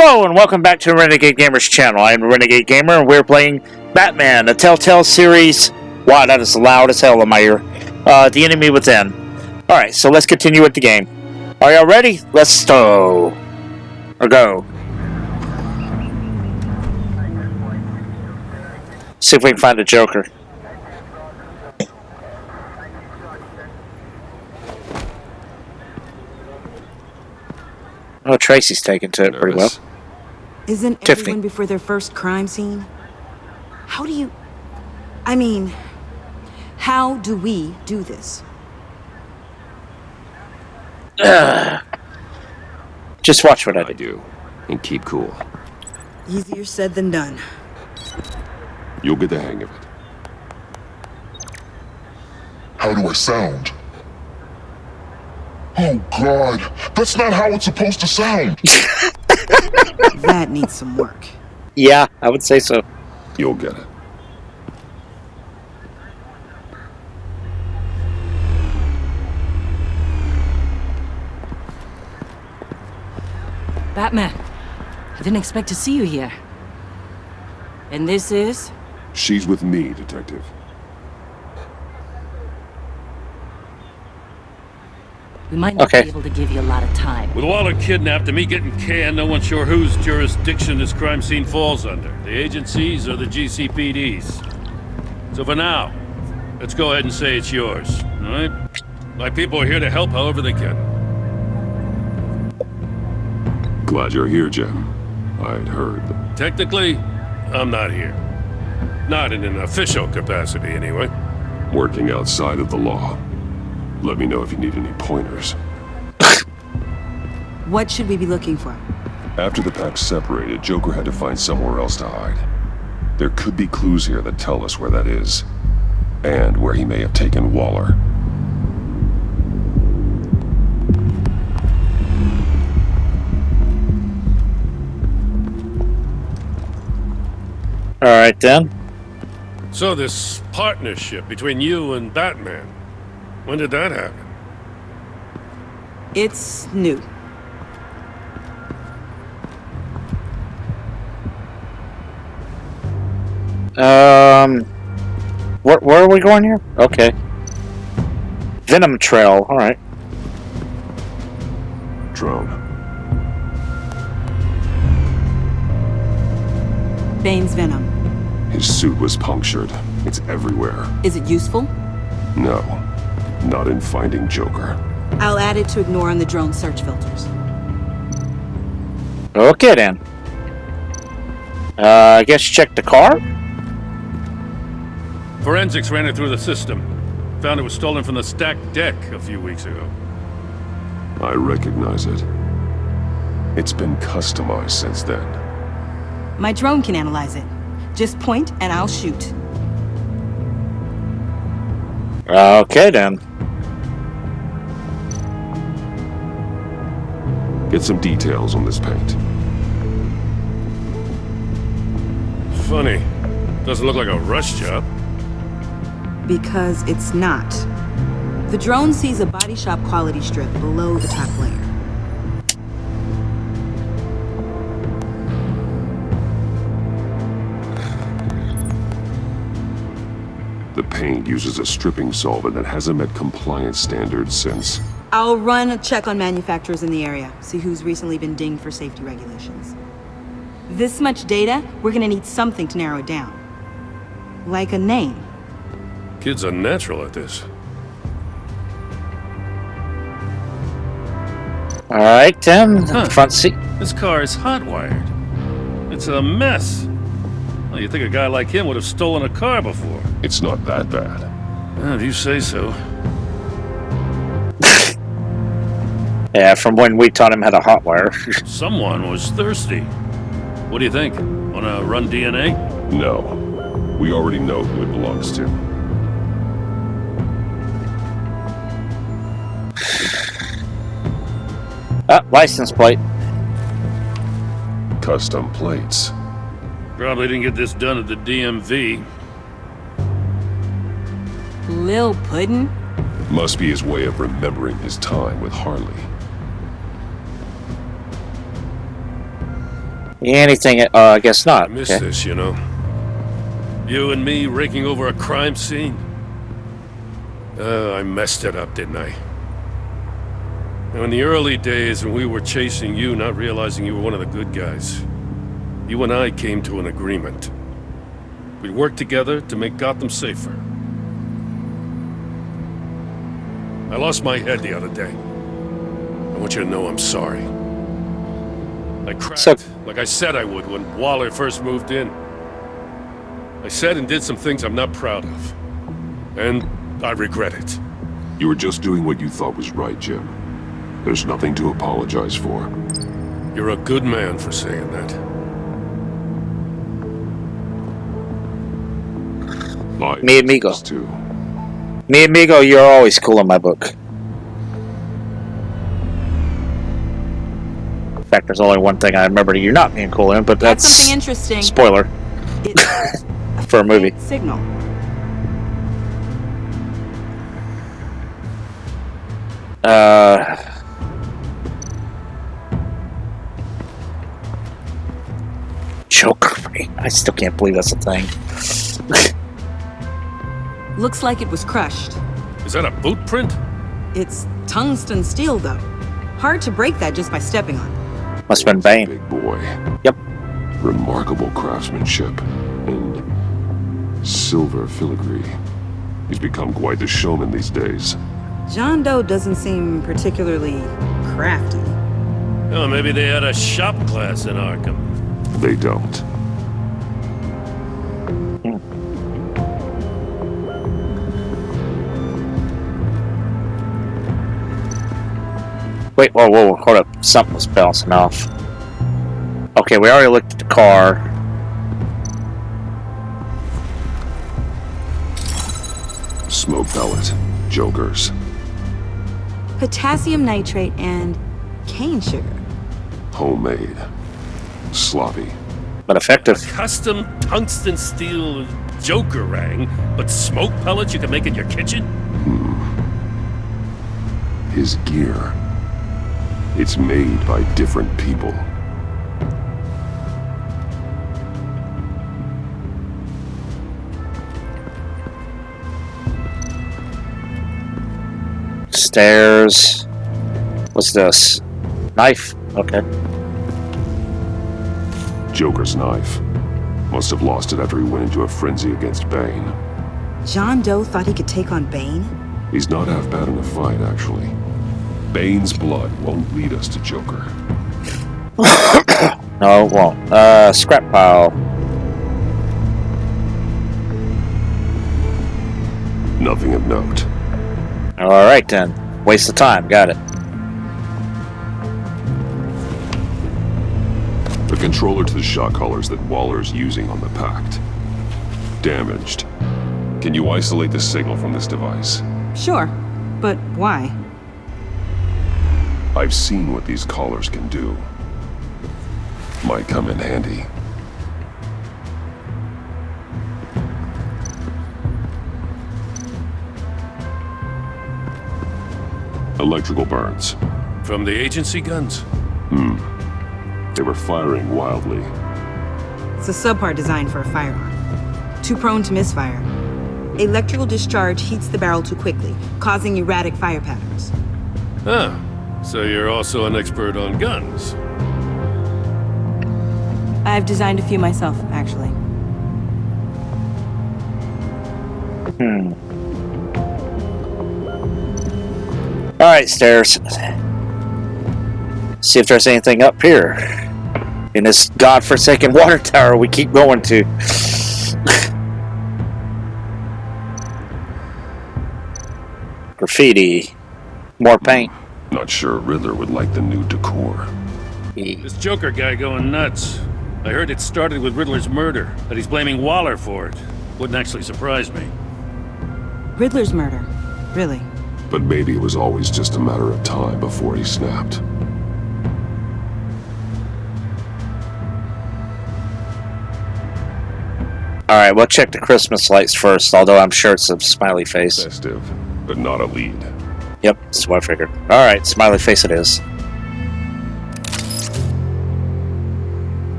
Hello and welcome back to Renegade Gamer's channel. I am Renegade Gamer and we're playing Batman, a Telltale series. Wow, that is loud as hell in my ear. The Enemy Within. Alright, so let's continue with the game. Are y'all ready? Let's go. Or go. See if we can find the Joker. Oh, Tracy's taken to it pretty well. Isn't Tiffany. everyone before their first crime scene? How do we do this? Just watch what I do, and keep cool. Easier said than done. You'll get the hang of it. How do I sound? Oh God, that's not how it's supposed to sound. That needs some work. Yeah, I would say so. You'll get it. Batman, I didn't expect to see you here. And this is? She's with me, Detective. We might not be able to give you a lot of time. With Waller kidnapped and me getting canned, no one's sure whose jurisdiction this crime scene falls under. The agencies or the GCPD's. So for now, let's go ahead and say it's yours, all right? My people are here to help however they can. Glad you're here, Jim. I'd heard. Technically, I'm not here. Not in an official capacity, anyway. Working outside of the law. Let me know if you need any pointers. What should we be looking for? After the pack separated, Joker had to find somewhere else to hide. There could be clues here that tell us where that is. And where he may have taken Waller. Alright then. So this partnership between you and Batman, when did that happen? It's new. Where are we going here? Okay. Venom Trail, alright. Drone. Bane's venom. His suit was punctured. It's everywhere. Is it useful? No. Not in finding Joker. I'll add it to ignore on the drone search filters. Okay then. I guess check the car? Forensics ran it through the system. Found it was stolen from the stacked deck a few weeks ago. I recognize it. It's been customized since then. My drone can analyze it. Just point and I'll shoot. Okay then. Get some details on this paint. Funny. Doesn't look like a rush job. Because it's not. The drone sees a body shop quality strip below the top layer. The paint uses a stripping solvent that hasn't met compliance standards since... I'll run a check on manufacturers in the area, see who's recently been dinged for safety regulations. This much data, we're gonna need something to narrow it down. Like a name. Kids are natural at this. Alright then. Huh. Front seat. This car is hot-wired. It's a mess. Well, you'd think a guy like him would have stolen a car before. It's not that bad. Well, if you say so. Yeah, from when we taught him how to hotwire. Someone was thirsty. What do you think? Wanna run DNA? No. We already know who it belongs to. License plate. Custom plates. Probably didn't get this done at the DMV. Lil Puddin'? Must be his way of remembering his time with Harley. Anything? I guess not. I miss Okay. this, you know. You and me raking over a crime scene. I messed it up, didn't I? Now, in the early days when we were chasing you, not realizing you were one of the good guys, you and I came to an agreement. We'd work together to make Gotham safer. I lost my head the other day. I want you to know I'm sorry. I cracked, like I said I would when Waller first moved in. I said and did some things I'm not proud of. And I regret it. You were just doing what you thought was right, Jim. There's nothing to apologize for. You're a good man for saying that. Mi amigo. Too. Mi amigo, you're always cool in my book. In fact, there's only one thing I remember you're not being cool in, but that's something interesting. Spoiler It's for a movie. signal. Joker. I still can't believe that's a thing. Looks like it was crushed. Is that a boot print? It's tungsten steel, though. Hard to break that just by stepping on it. Must have been Bane. Big boy. Yep. Remarkable craftsmanship and silver filigree. He's become quite the showman these days. John Doe doesn't seem particularly crafty. Oh, maybe they had a shop class in Arkham. They don't. Wait, whoa, hold up. Something was bouncing off. Okay, we already looked at the car. Smoke pellet. Jokers. Potassium nitrate and cane sugar. Homemade. Sloppy. But effective. Custom tungsten steel Joker rang, but smoke pellets you can make in your kitchen? His gear. It's made by different people. Stairs. What's this? Knife? Okay. Joker's knife. Must have lost it after he went into a frenzy against Bane. John Doe thought he could take on Bane? He's not half bad in a fight, actually. Bane's blood won't lead us to Joker. No, it won't. Scrap pile. Nothing of note. Alright then. Waste of time. Got it. The controller to the shot collars that Waller's using on the Pact. Damaged. Can you isolate the signal from this device? Sure, but why? I've seen what these collars can do. Might come in handy. Electrical burns. From the agency guns? They were firing wildly. It's a subpart designed for a firearm. Too prone to misfire. Electrical discharge heats the barrel too quickly, causing erratic fire patterns. Ah, so you're also an expert on guns. I've designed a few myself, actually. Alright, stairs. See if there's anything up here. In this godforsaken water tower we keep going to. Graffiti. More paint. Not sure Riddler would like the new decor. This Joker guy going nuts. I heard it started with Riddler's murder, that he's blaming Waller for it. Wouldn't actually surprise me. Riddler's murder. Really? But maybe it was always just a matter of time before he snapped. Alright, we'll check the Christmas lights first, although I'm sure it's a smiley face. Festive, but not a lead. Yep, that's what I figured. Alright, smiley face it is.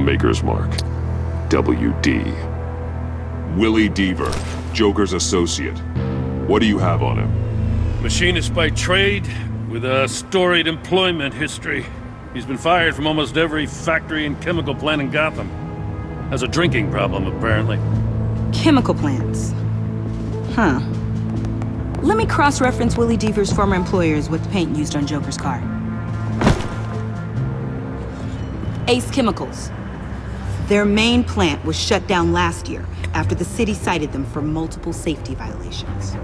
Maker's Mark. WD. Willie Deaver, Joker's associate. What do you have on him? Machinist by trade, with a storied employment history. He's been fired from almost every factory and chemical plant in Gotham. Has a drinking problem, apparently. Chemical plants. Huh. Let me cross-reference Willie Deaver's former employers with the paint used on Joker's car. Ace Chemicals. Their main plant was shut down last year after the city cited them for multiple safety violations.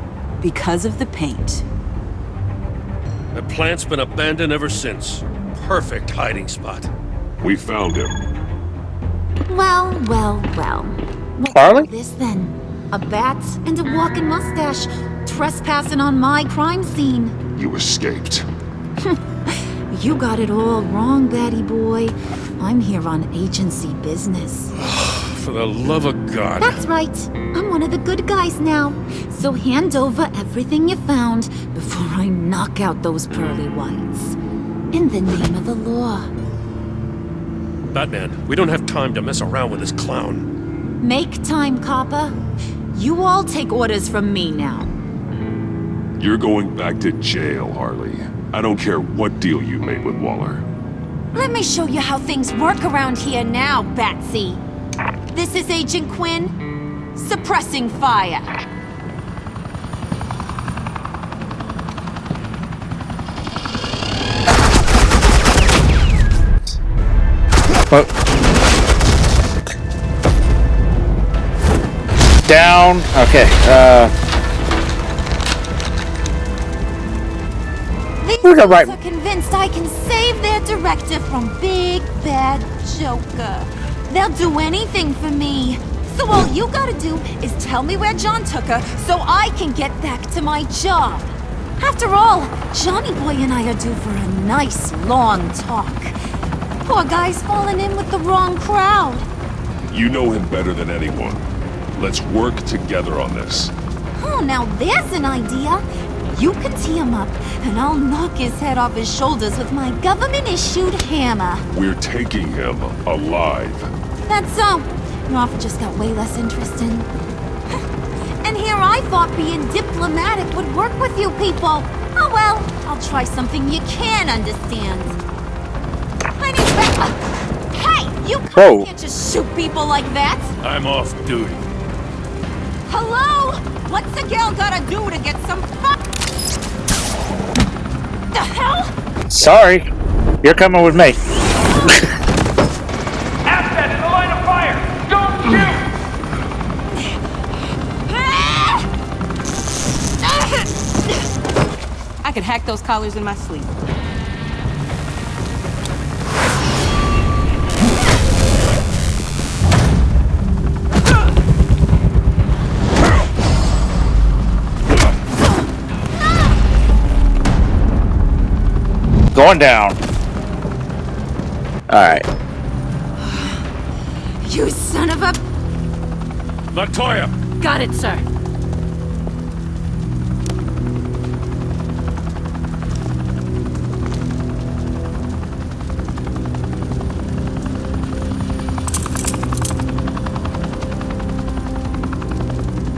Because of the paint. The plant's been abandoned ever since. Perfect hiding spot. We found him. Well. What's Harley? all this then? A bat and a walking mustache, trespassing on my crime scene. You escaped. You got it all wrong, Batty boy. I'm here on agency business. For the love of God. That's right. I'm one of the good guys now. So hand over everything you found before I knock out those pearly whites. In the name of the law. Batman, we don't have time to mess around with this clown. Make time, copper. You all take orders from me now. You're going back to jail, Harley. I don't care what deal you made with Waller. Let me show you how things work around here now, Batsy. This is Agent Quinn, suppressing fire. What? Down. Okay. These We're gonna folks write- are convinced I can save their director from Big Bad Joker. They'll do anything for me. So all you gotta do is tell me where John took her so I can get back to my job. After all, Johnny Boy and I are due for a nice long talk. Poor guy's fallen in with the wrong crowd. You know him better than anyone. Let's work together on this. Oh, now there's an idea. You can tee him up, and I'll knock his head off his shoulders with my government-issued hammer. We're taking him alive. That's so. Your offer just got way less interesting. And here I thought being diplomatic would work with you people. Oh well, I'll try something you can understand. I need backup. Hey, you Whoa. can't just shoot people like that. I'm off duty. Hello? What's a girl gotta do to get some fun? The hell? Sorry. You're coming with me. Assets in the line of fire! Don't shoot! I could hack those collars in my sleep. Going down. Alright. You son of a... Latoya! Got it, sir.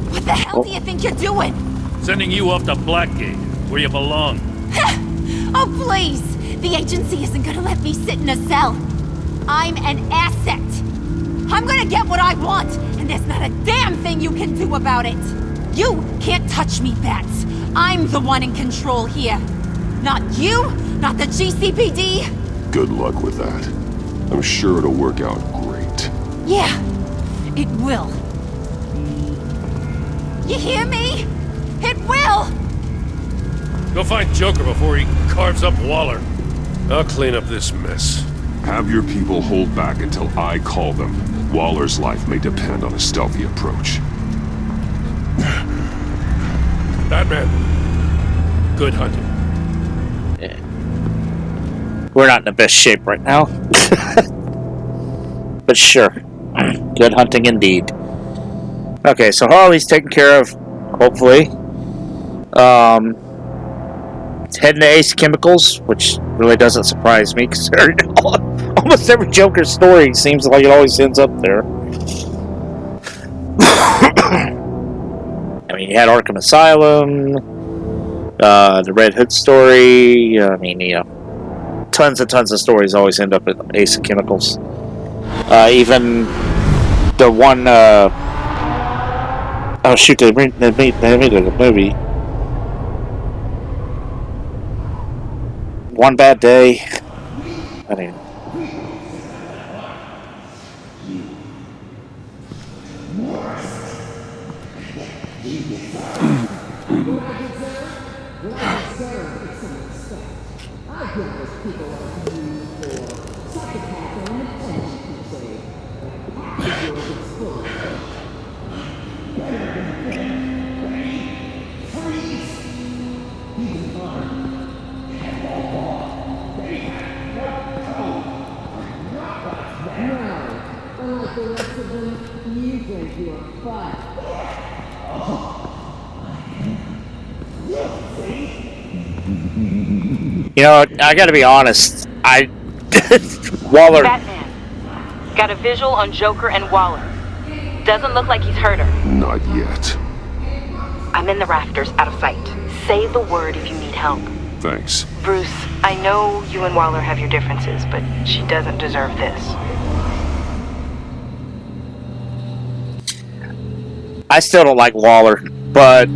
What the hell do you think you're doing? Sending you off to Blackgate, where you belong. Oh, please! The agency isn't gonna let me sit in a cell. I'm an asset. I'm gonna get what I want, and there's not a damn thing you can do about it. You can't touch me, Bats. I'm the one in control here. Not you, not the GCPD. Good luck with that. I'm sure it'll work out great. Yeah, it will. You hear me? It will! Go find Joker before he carves up Waller. I'll clean up this mess. Have your people hold back until I call them. Waller's life may depend on a stealthy approach. Batman, good hunting. We're not in the best shape right now. But sure. Good hunting indeed. Okay, so Harley's taken care of, hopefully. Heading to Ace Chemicals, which really doesn't surprise me because they're Almost every Joker story seems like it always ends up there. I mean, you had Arkham Asylum, the Red Hood story. I mean, tons and tons of stories always end up at Ace of Chemicals. Even the one, oh shoot, they made it a movie. One Bad Day. I mean, you know, I gotta be honest. Waller. Batman, got a visual on Joker and Waller. Doesn't look like he's hurt her. Not yet. I'm in the rafters, out of sight. Say the word if you need help. Thanks. Bruce, I know you and Waller have your differences, but she doesn't deserve this. I still don't like Waller, but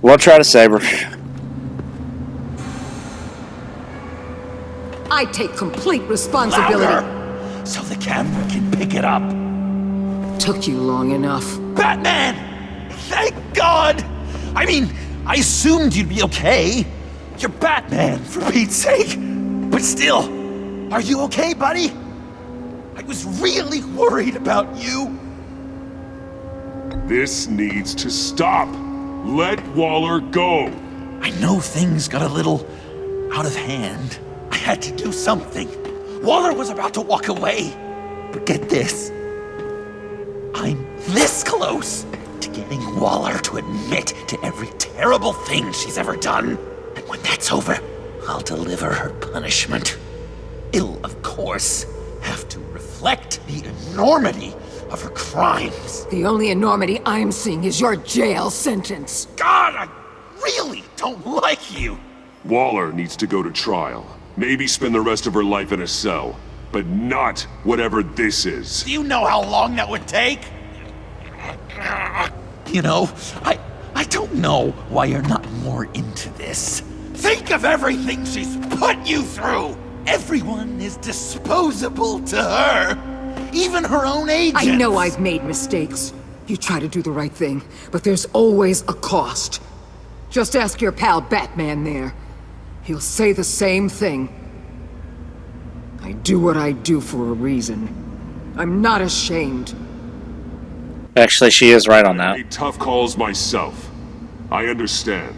we'll try to save her. I take complete responsibility. Louder, so the camera can pick it up. Took you long enough. Batman! Thank God! I mean, I assumed you'd be okay. You're Batman, for Pete's sake. But still, are you okay, buddy? I was really worried about you. This needs to stop. Let Waller go. I know things got a little out of hand. I had to do something. Waller was about to walk away. But get this. I'm this close to getting Waller to admit to every terrible thing she's ever done. And when that's over, I'll deliver her punishment. It'll, of course, have to reflect the enormity of her crimes. The only enormity I'm seeing is your jail sentence. God, I really don't like you. Waller needs to go to trial. Maybe spend the rest of her life in a cell. But not whatever this is. Do you know how long that would take? You know, I don't know why you're not more into this. Think of everything she's put you through! Everyone is disposable to her. Even her own agents. I know I've made mistakes. You try to do the right thing, but there's always a cost. Just ask your pal Batman there. He'll say the same thing. I do what I do for a reason. I'm not ashamed. Actually, she is right on I that. made tough calls myself. I understand.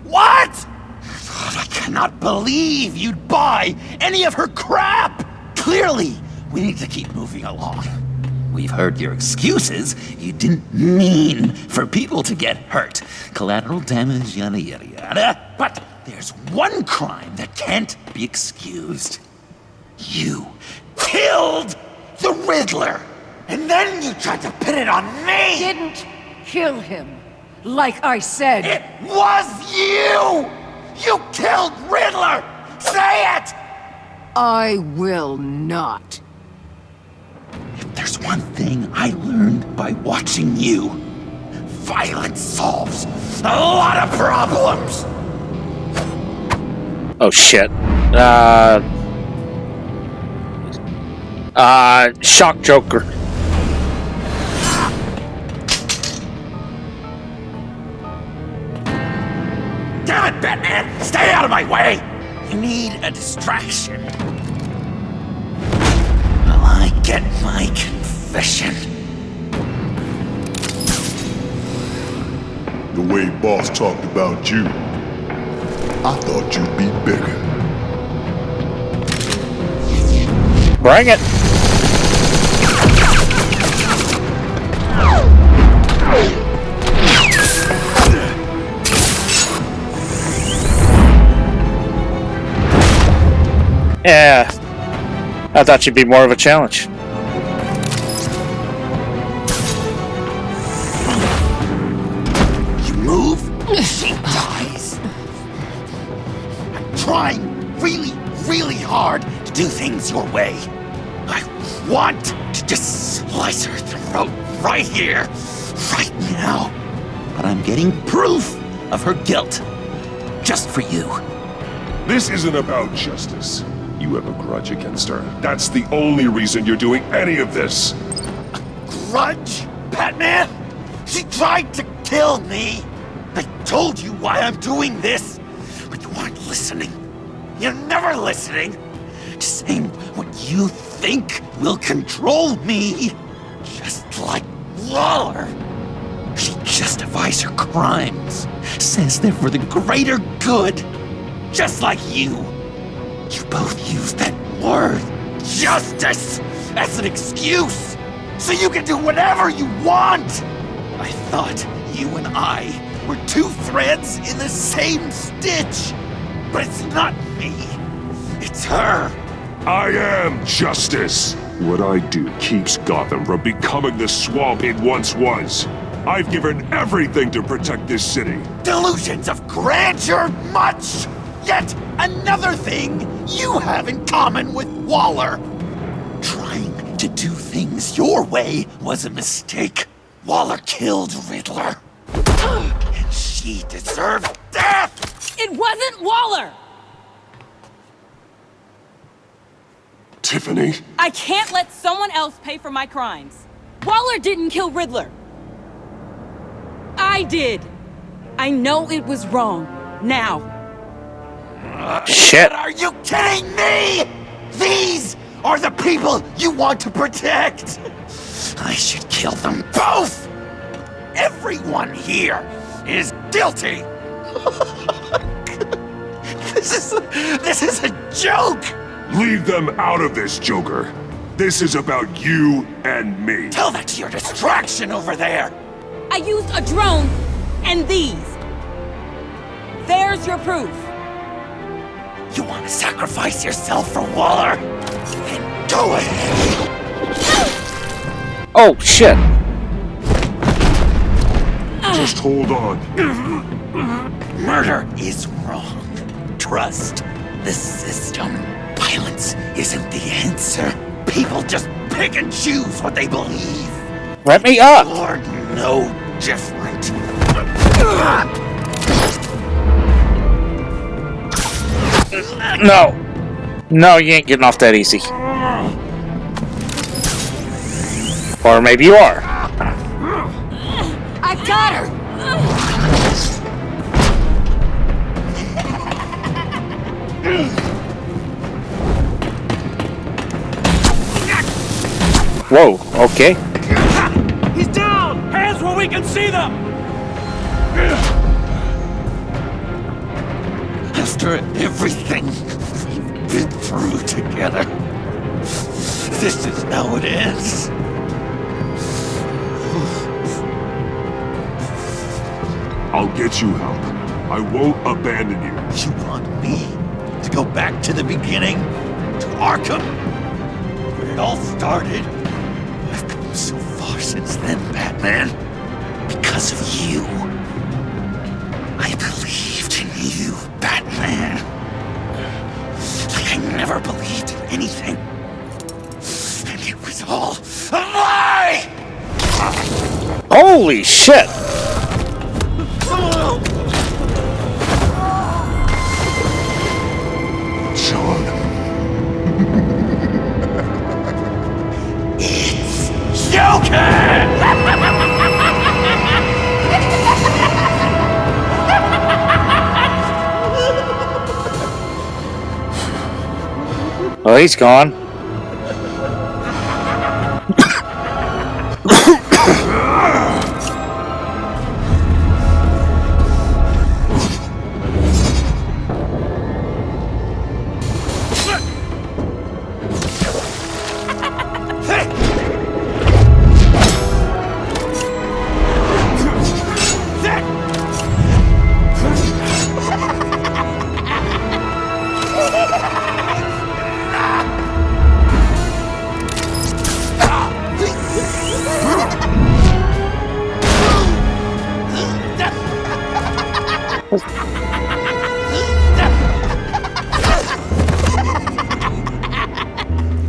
What? God, I cannot believe you'd buy any of her crap! Clearly, we need to keep moving along. We've heard your excuses. You didn't mean for people to get hurt. Collateral damage, yada yada yada. But there's one crime that can't be excused. You killed the Riddler! And then you tried to pin it on me! Didn't kill him, like I said. It was you! You killed Riddler! Say it! I will not. If there's one thing I learned by watching you, violence solves a lot of problems! Oh shit. Shock Joker. Damn it, Batman! Stay out of my way! You need a distraction. Well, I get my confession. The way Boss talked about you, I thought you'd be bigger. Bring it. Yeah, I thought you'd be more of a challenge. You move, she dies. I'm trying really hard to do things your way. I want to just slice her throat right here, right now. But I'm getting proof of her guilt. Just for you. This isn't about justice. You have a grudge against her. That's the only reason you're doing any of this. Grudge? Batman? She tried to kill me! I told you why I'm doing this, but you aren't listening. You're never listening. Just saying what you think will control me. Just like Waller. She justifies her crimes. Says they're for the greater good. Just like you. You both use that word, justice, as an excuse. So you can do whatever you want. I thought you and I were two threads in the same stitch. But it's not me. It's her. I am justice. What I do keeps Gotham from becoming the swamp it once was. I've given everything to protect this city. Delusions of grandeur much! Yet another thing you have in common with Waller. Trying to do things your way was a mistake. Waller killed Riddler. And she deserved death! It wasn't Waller! Tiffany? I can't let someone else pay for my crimes. Waller didn't kill Riddler. I did. I know it was wrong. Now. Shit. Are you kidding me? These are the people you want to protect. I should kill them both. Everyone here is guilty. This is a joke. Leave them out of this, Joker. This is about you and me. Tell that to your distraction over there. I used a drone and these. There's your proof. You want to sacrifice yourself for Waller? Then go ahead. Oh, shit. Just hold on. Murder is wrong. Trust the system. Violence isn't the answer. People just pick and choose what they believe. Let me up. You're no different. No. No, you ain't getting off that easy. Or maybe you are. I got her! Whoa, okay. He's down! Hands where we can see them! After everything we've been through together, this is how it ends. I'll get you help. I won't abandon you. You want me to go back to the beginning? To Arkham? Where it all started? I've come so far since then, Batman. Because of you. I believed in you, Batman. Like I never believed in anything. And it was all a lie! Holy shit! John. It's Joker! Oh, he's gone.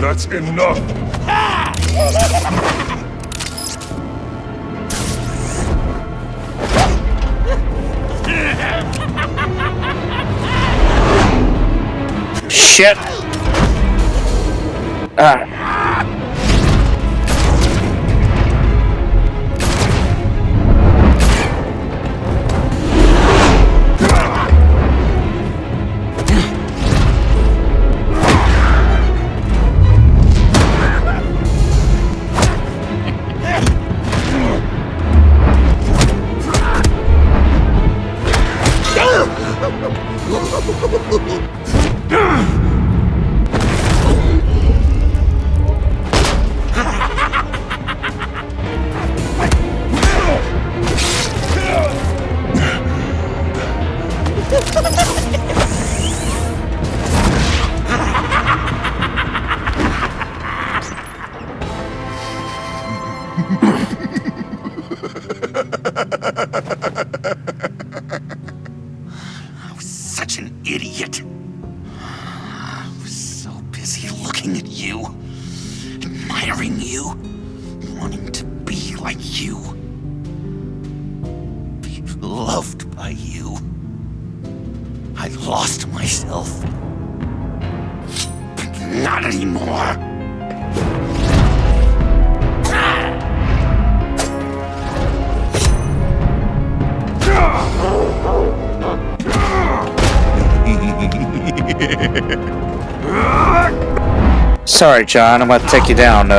That's enough! Shit! I was such an idiot. I was so busy looking at you, admiring you, wanting to be like you, be loved by you. I lost myself. But not anymore. Sorry, John. I'm gonna take you down,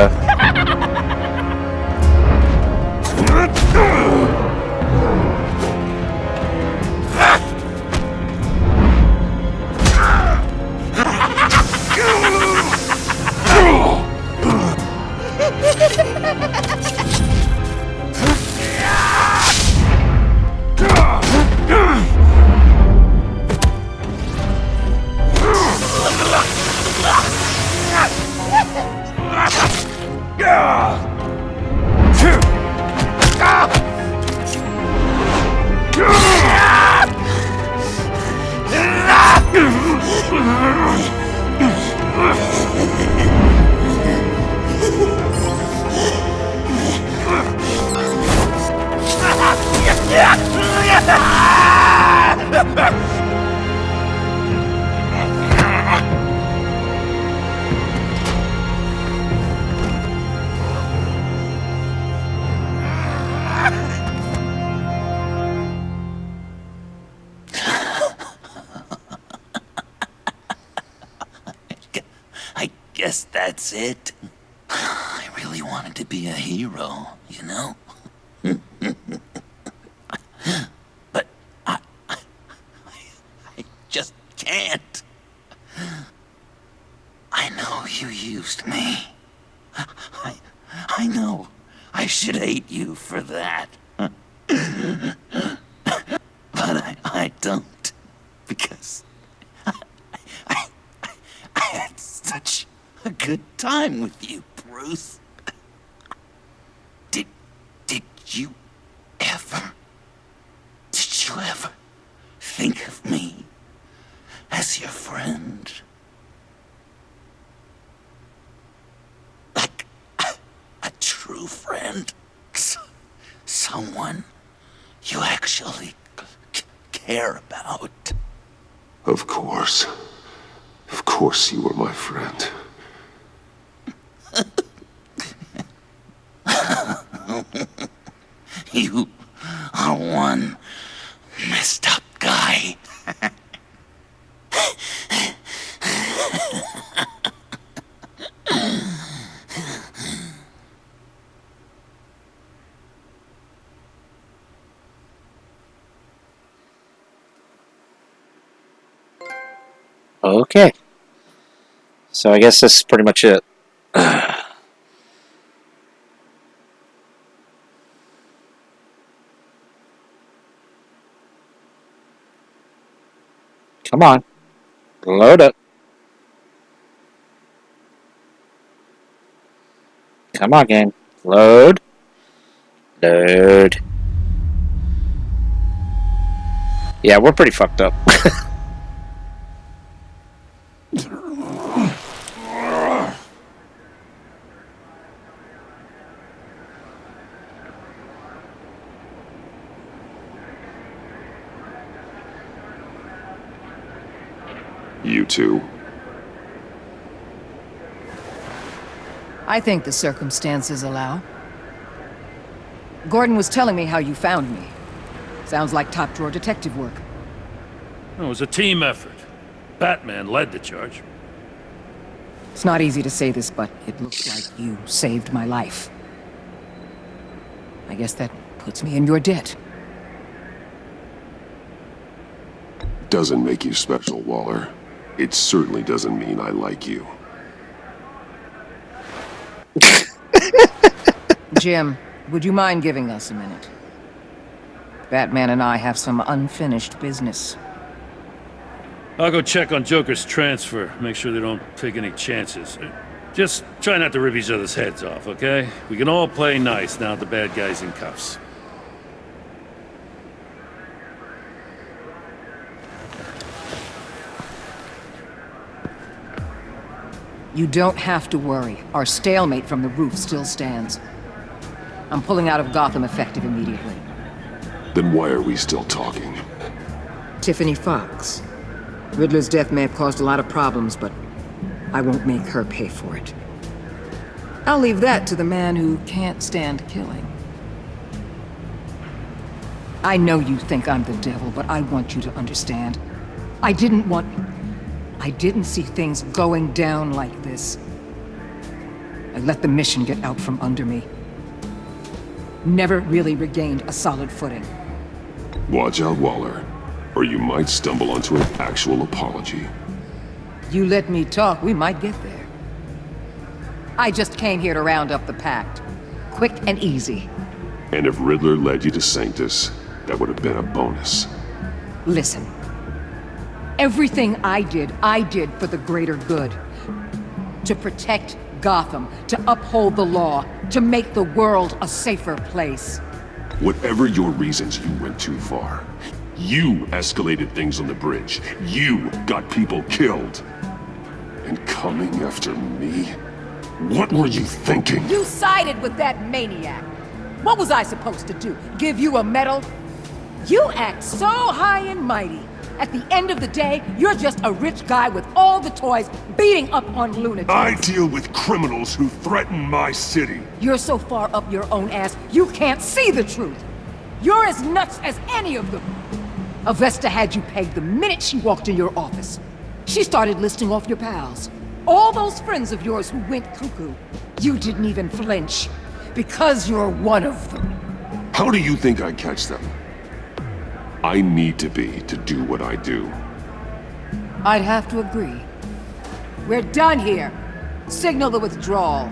I guess that's it. I really wanted to be a hero, you know? But I just can't. I know you used me. I know I should hate you for that. But I don't. Because I had such a good time with you, Bruce. Did you ever think of me as your friend? Like a true friend? Someone you actually care about? Of course. Of course you were my friend. You are one messed up guy. Okay. So I guess this is pretty much it. Come on. Load up. Come on, game. Load. Load. Yeah, we're pretty fucked up. You too? I think the circumstances allow. Gordon was telling me how you found me. Sounds like top-drawer detective work. It was a team effort. Batman led the charge. It's not easy to say this, but it looks like you saved my life. I guess that puts me in your debt. Doesn't make you special, Waller. It certainly doesn't mean I like you. Jim, would you mind giving us a minute? Batman and I have some unfinished business. I'll go check on Joker's transfer, make sure they don't take any chances. Just try not to rip each other's heads off, okay? We can all play nice now the bad guy's in cuffs. You don't have to worry. Our stalemate from the roof still stands. I'm pulling out of Gotham effective immediately. Then why are we still talking? Tiffany Fox. Riddler's death may have caused a lot of problems, but I won't make her pay for it. I'll leave that to the man who can't stand killing. I know you think I'm the devil, but I want you to understand. I didn't see things going down like this. I let the mission get out from under me. Never really regained a solid footing. Watch out, Waller, or you might stumble onto an actual apology. You let me talk, we might get there. I just came here to round up the pact. Quick and easy. And if Riddler led you to Sanctus, that would have been a bonus. Listen. Everything I did for the greater good. To protect Gotham, to uphold the law, to make the world a safer place. Whatever your reasons, you went too far. You escalated things on the bridge. You got people killed. And coming after me? What were you thinking? You sided with that maniac. What was I supposed to do? Give you a medal? You act so high and mighty. At the end of the day, you're just a rich guy with all the toys beating up on lunatics. I deal with criminals who threaten my city. You're so far up your own ass, you can't see the truth. You're as nuts as any of them. Avesta had you pegged the minute she walked in your office. She started listing off your pals. All those friends of yours who went cuckoo. You didn't even flinch. Because you're one of them. How do you think I catch them? I need to be to do what I do. I'd have to agree. We're done here. Signal the withdrawal.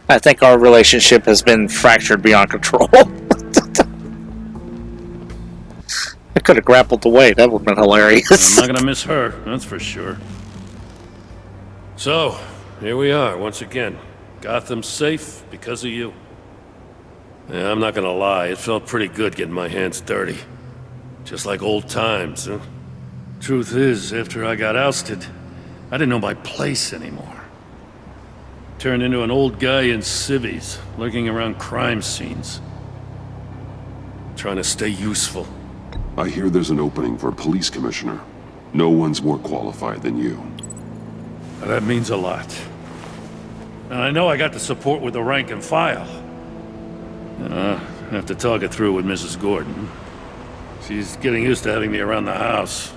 I think our relationship has been fractured beyond control. I could have grappled away. That would have been hilarious. I'm not gonna miss her, that's for sure. So, here we are once again. Gotham's safe because of you. Yeah, I'm not gonna lie, it felt pretty good getting my hands dirty. Just like old times, huh? Truth is, after I got ousted, I didn't know my place anymore. Turned into an old guy in civvies, lurking around crime scenes. Trying to stay useful. I hear there's an opening for a police commissioner. No one's more qualified than you. That means a lot. And I know I got the support with the rank and file. I have to talk it through with Mrs. Gordon. She's getting used to having me around the house.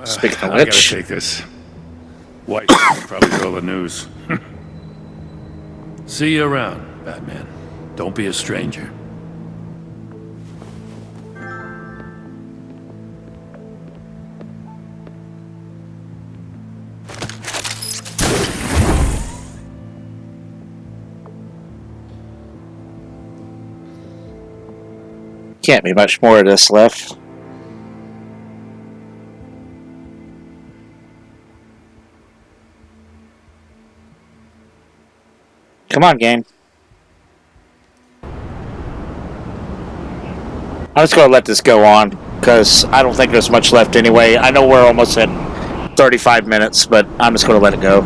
Speaking of I which, gotta take this. White probably get all the news. See you around, Batman. Don't be a stranger. can't be much more of this left. Come on, game. I'm just going to let this go on, because I don't think there's much left anyway. I know we're almost at 35 minutes, but I'm just going to let it go.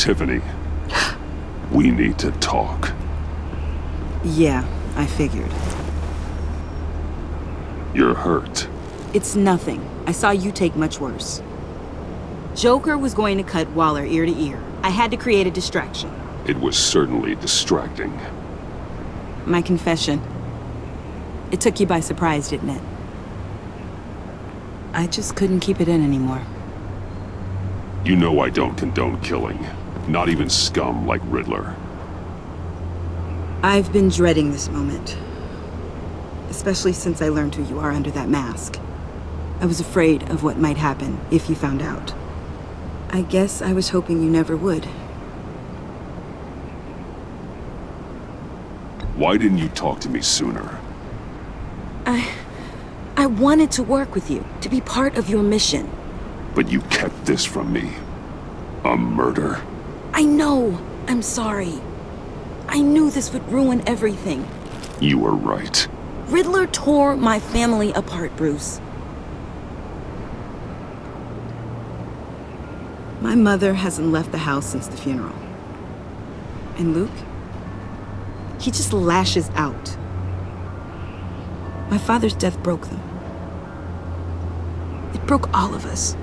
Tiffany, we need to talk. Yeah, I figured. You're hurt. It's nothing. I saw you take much worse. Joker was going to cut Waller ear to ear. I had to create a distraction. It was certainly distracting. My confession. It took you by surprise, didn't it? I just couldn't keep it in anymore. You know I don't condone killing. Not even scum like Riddler. I've been dreading this moment. Especially since I learned who you are under that mask. I was afraid of what might happen if you found out. I guess I was hoping you never would. Why didn't you talk to me sooner? I wanted to work with you, to be part of your mission. But you kept this from me. A murder? I know. I'm sorry. I knew this would ruin everything. You were right. Riddler tore my family apart, Bruce. My mother hasn't left the house since the funeral. And Luke? He just lashes out. My father's death broke them. It broke all of us.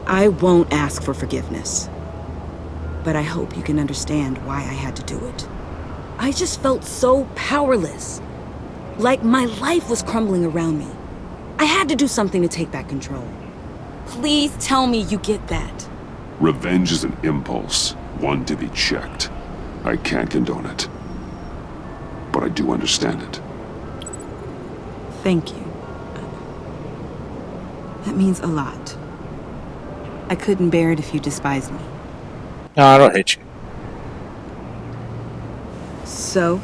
I won't ask for forgiveness. But I hope you can understand why I had to do it. I just felt so powerless. Like my life was crumbling around me. I had to do something to take back control. Please tell me you get that. Revenge is an impulse, one to be checked. I can't condone it. But I do understand it. Thank you. That means a lot. I couldn't bear it if you despised me. No, I don't hate you. So,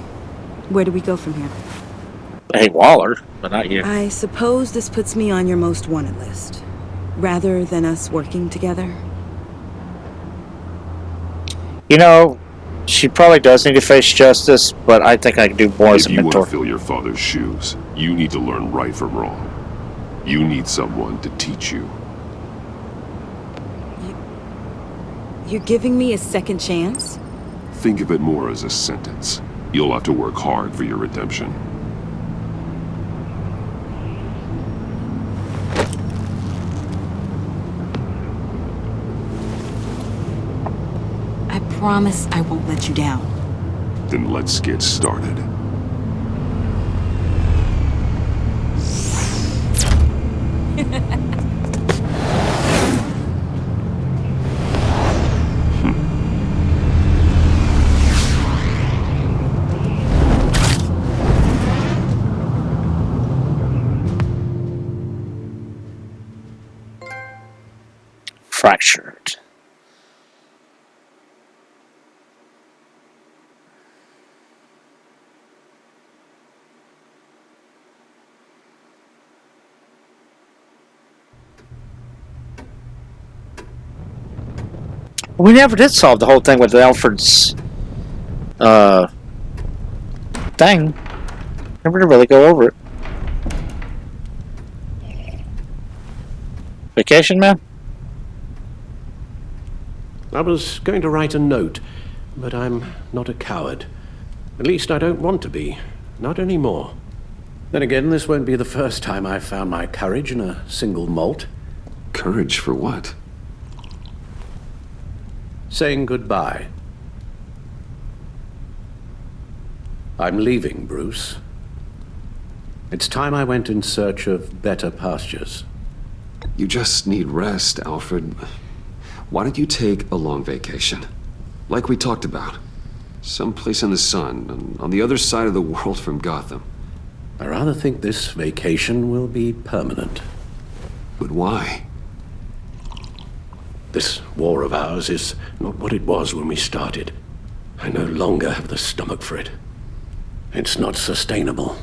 where do we go from here? I hate Waller, but not you. I suppose this puts me on your most wanted list. Rather than us working together. You know, she probably does need to face justice, but I think I can do more as a If you want mentor. to fill your father's shoes, you need to learn right from wrong. You need someone to teach you. You're giving me a second chance? Think of it more as a sentence. You'll have to work hard for your redemption. I promise I won't let you down. Then let's get started. Fractured. We never did solve the whole thing with Alfred's thing. Never did really go over it. Vacation, man? I was going to write a note, but I'm not a coward. At least I don't want to be. Not anymore. Then again, this won't be the first time I've found my courage in a single malt. Courage for what? Saying goodbye. I'm leaving, Bruce. It's time I went in search of better pastures. You just need rest, Alfred. Why don't you take a long vacation? Like we talked about. Someplace in the sun, on the other side of the world from Gotham. I rather think this vacation will be permanent. But why? This war of ours is not what it was when we started. I no longer have the stomach for it. It's not sustainable.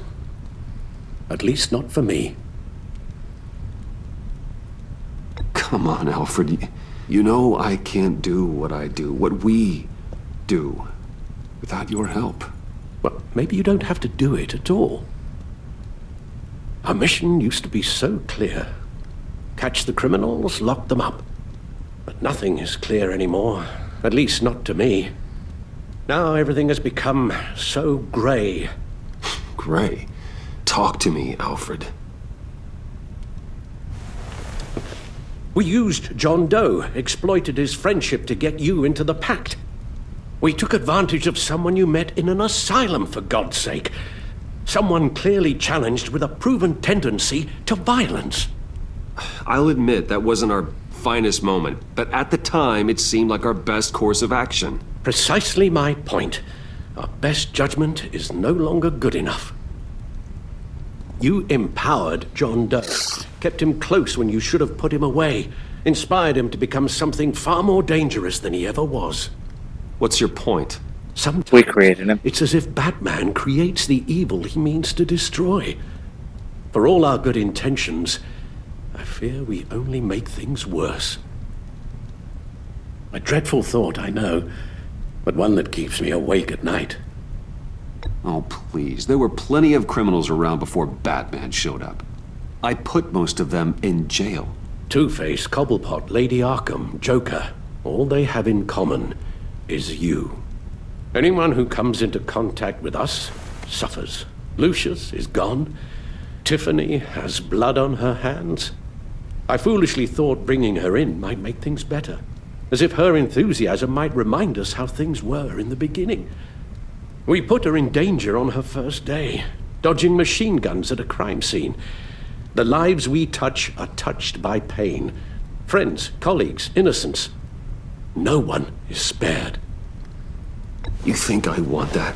At least not for me. Come on, Alfred. You know I can't do what I do, what we do, without your help. Well, maybe you don't have to do it at all. Our mission used to be so clear. Catch the criminals, lock them up. But nothing is clear anymore, at least not to me. Now everything has become so grey. Gray, talk to me, Alfred. We used John Doe, exploited his friendship to get you into the pact. We took advantage of someone you met in an asylum, for God's sake. Someone clearly challenged with a proven tendency to violence. I'll admit that wasn't our finest moment, but at the time it seemed like our best course of action. Precisely my point. Our best judgment is no longer good enough. You empowered John Doe, kept him close when you should have put him away, inspired him to become something far more dangerous than he ever was. What's your point? Sometimes We created him. it's as if Batman creates the evil he means to destroy. For all our good intentions, I fear we only make things worse. A dreadful thought, I know, but one that keeps me awake at night. Oh, please. There were plenty of criminals around before Batman showed up. I put most of them in jail. Two-Face, Cobblepot, Lady Arkham, Joker, all they have in common is you. Anyone who comes into contact with us suffers. Lucius is gone. Tiffany has blood on her hands. I foolishly thought bringing her in might make things better, as if her enthusiasm might remind us how things were in the beginning. We put her in danger on her first day, dodging machine guns at a crime scene. The lives we touch are touched by pain. Friends, colleagues, innocents. No one is spared. You think I want that?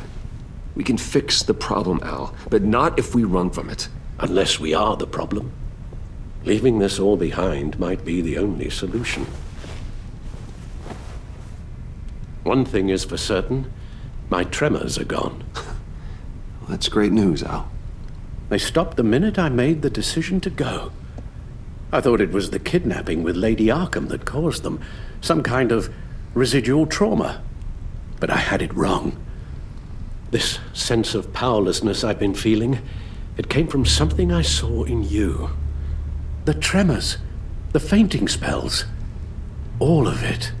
We can fix the problem, Al, but not if we run from it. Unless we are the problem. Leaving this all behind might be the only solution. One thing is for certain, my tremors are gone. That's great news, Al. They stopped the minute I made the decision to go. I thought it was the kidnapping with Lady Arkham that caused them, some kind of residual trauma. But I had it wrong. This sense of powerlessness I've been feeling, it came from something I saw in you. The tremors, the fainting spells, all of it.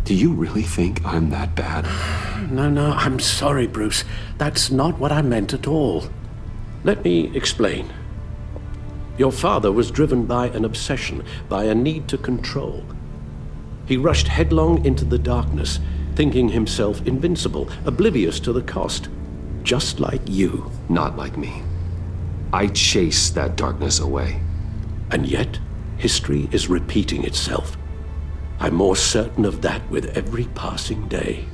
Do you really think I'm that bad? No, I'm sorry, Bruce. That's not what I meant at all. Let me explain. Your father was driven by an obsession, by a need to control. He rushed headlong into the darkness, thinking himself invincible, oblivious to the cost. Just like you. Not like me. I chased that darkness away. And yet, history is repeating itself. I'm more certain of that with every passing day.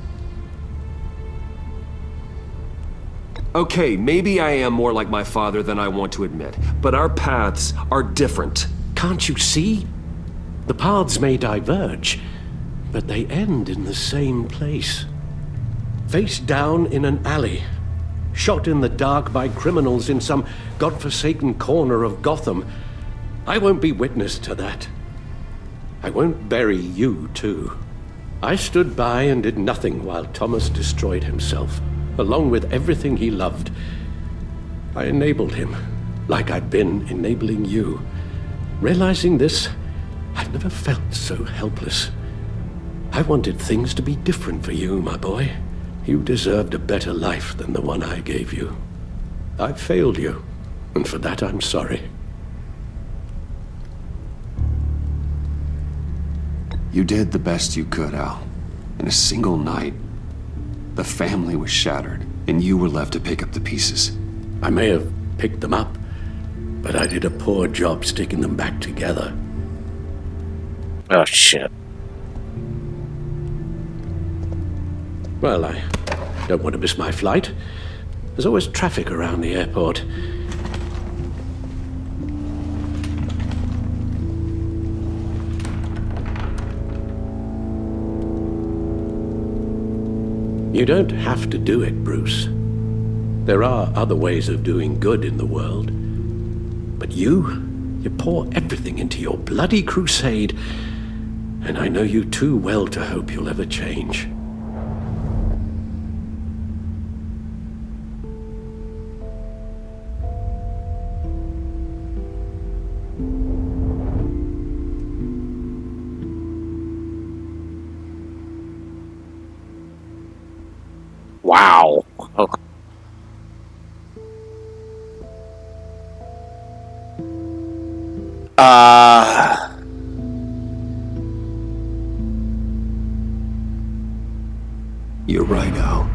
Okay, maybe I am more like my father than I want to admit, but our paths are different. Can't you see? The paths may diverge, but they end in the same place. Face down in an alley, shot in the dark by criminals in some godforsaken corner of Gotham. I won't be witness to that. I won't bury you, too. I stood by and did nothing while Thomas destroyed himself, along with everything he loved. I enabled him, like I'd been enabling you. Realizing this, I've never felt so helpless. I wanted things to be different for you, my boy. You deserved a better life than the one I gave you. I failed you, and for that I'm sorry. You did the best you could, Al. In a single night, the family was shattered, and you were left to pick up the pieces. I may have picked them up, but I did a poor job sticking them back together. Oh, shit. Well, I don't want to miss my flight. There's always traffic around the airport. You don't have to do it, Bruce. There are other ways of doing good in the world. But you pour everything into your bloody crusade, and I know you too well to hope you'll ever change. You're right, Al.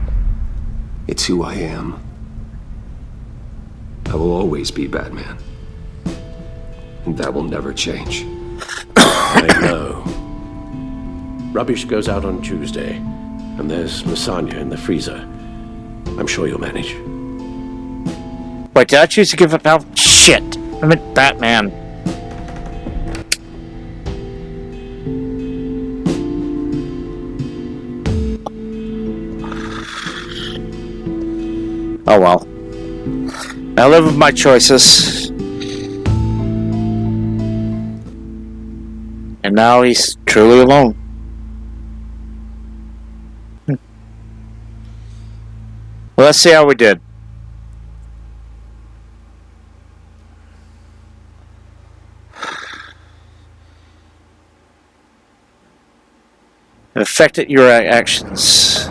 It's who I am. I will always be Batman. And that will never change. I know. Rubbish goes out on Tuesday, and there's lasagna in the freezer. I'm sure you'll manage. Wait, did I choose to give up now? Shit! I meant Batman. Oh well. I live with my choices. And now he's truly alone. Well, let's see how we did. It affected your actions.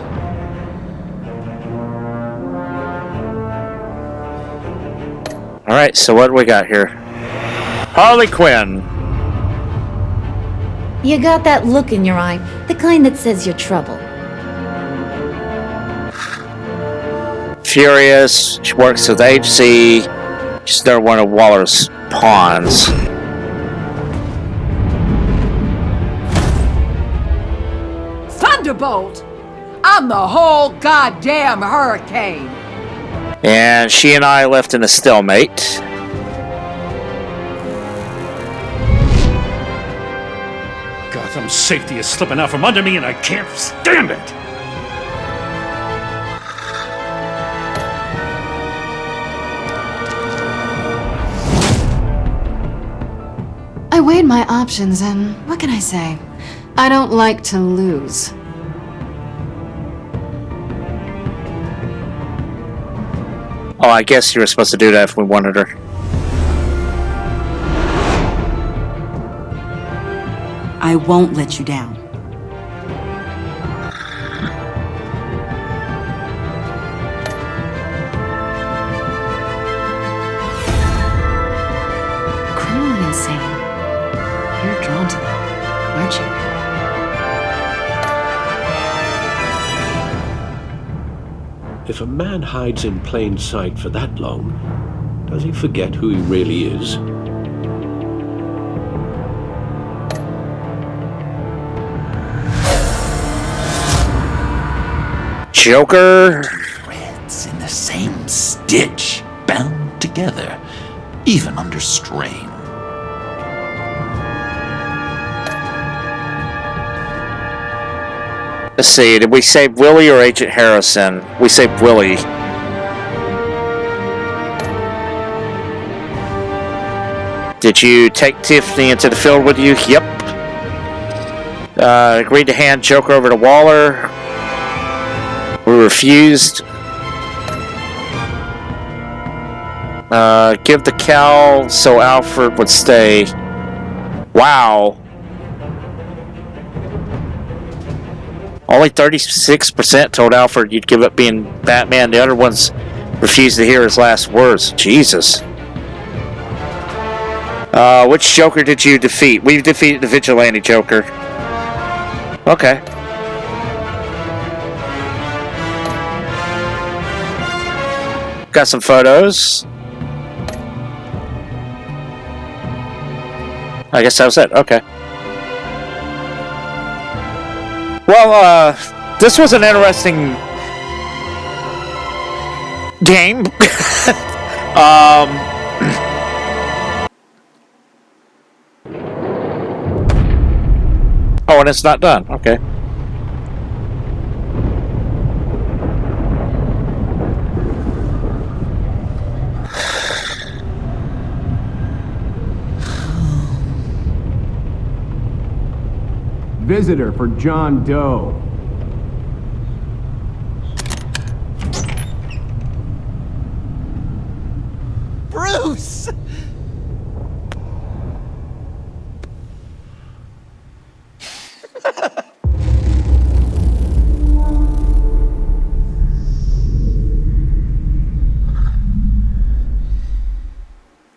Alright, so what do we got here? Harley Quinn. You got that look in your eye, the kind that says you're trouble. Furious. She works with HC. She's never one of Waller's pawns. Thunderbolt! I'm the whole goddamn hurricane! And she and I left in a stalemate. Gotham's safety is slipping out from under me and I can't stand it! I weighed my options and what can I say? I don't like to lose. Oh, I guess you were supposed to do that if we wanted her. I won't let you down. Criminal and insane. You're drawn to them, aren't you? If a man hides in plain sight for that long, does he forget who he really is? Joker. Threads in the same stitch, bound together, even under strain. Let's see, did we save Willie or Agent Harrison? We saved Willie. Did you take Tiffany into the field with you? Yep. Agreed to hand Joker over to Waller. We refused. Give the cow so Alfred would stay. Wow. Only 36% told Alfred you'd give up being Batman. The other ones refused to hear his last words. Jesus. Which Joker did you defeat? We've defeated the Vigilante Joker. Okay. Got some photos. I guess that was it. Okay. Well, this was an interesting game. Oh, and it's not done. Okay. Visitor for John Doe. Bruce!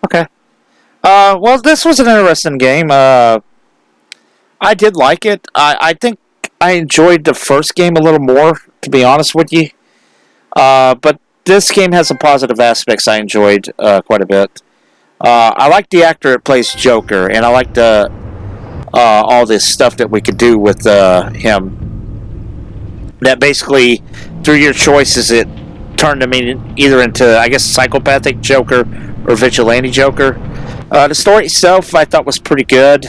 Okay. Well, this was an interesting game. I did like it. I think I enjoyed the first game a little more, to be honest with you. But this game has some positive aspects I enjoyed quite a bit. I like the actor that plays Joker, and I like the all this stuff that we could do with him. That basically, through your choices, it turned him either into, I guess, psychopathic Joker or vigilante Joker. The story itself, I thought, was pretty good.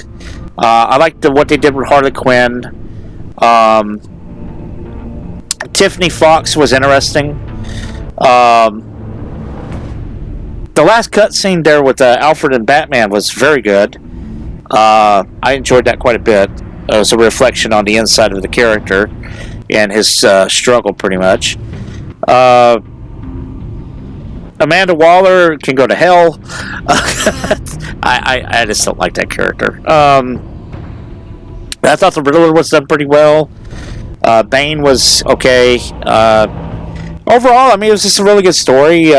I liked what they did with Harley Quinn. Tiffany Fox was interesting. The last cutscene there with Alfred and Batman was very good. I enjoyed that quite a bit. It was a reflection on the inside of the character and his struggle, pretty much. Amanda Waller can go to hell. I just don't like that character. I thought the Riddler was done pretty well. Bane was okay. Overall, I mean, it was just a really good story.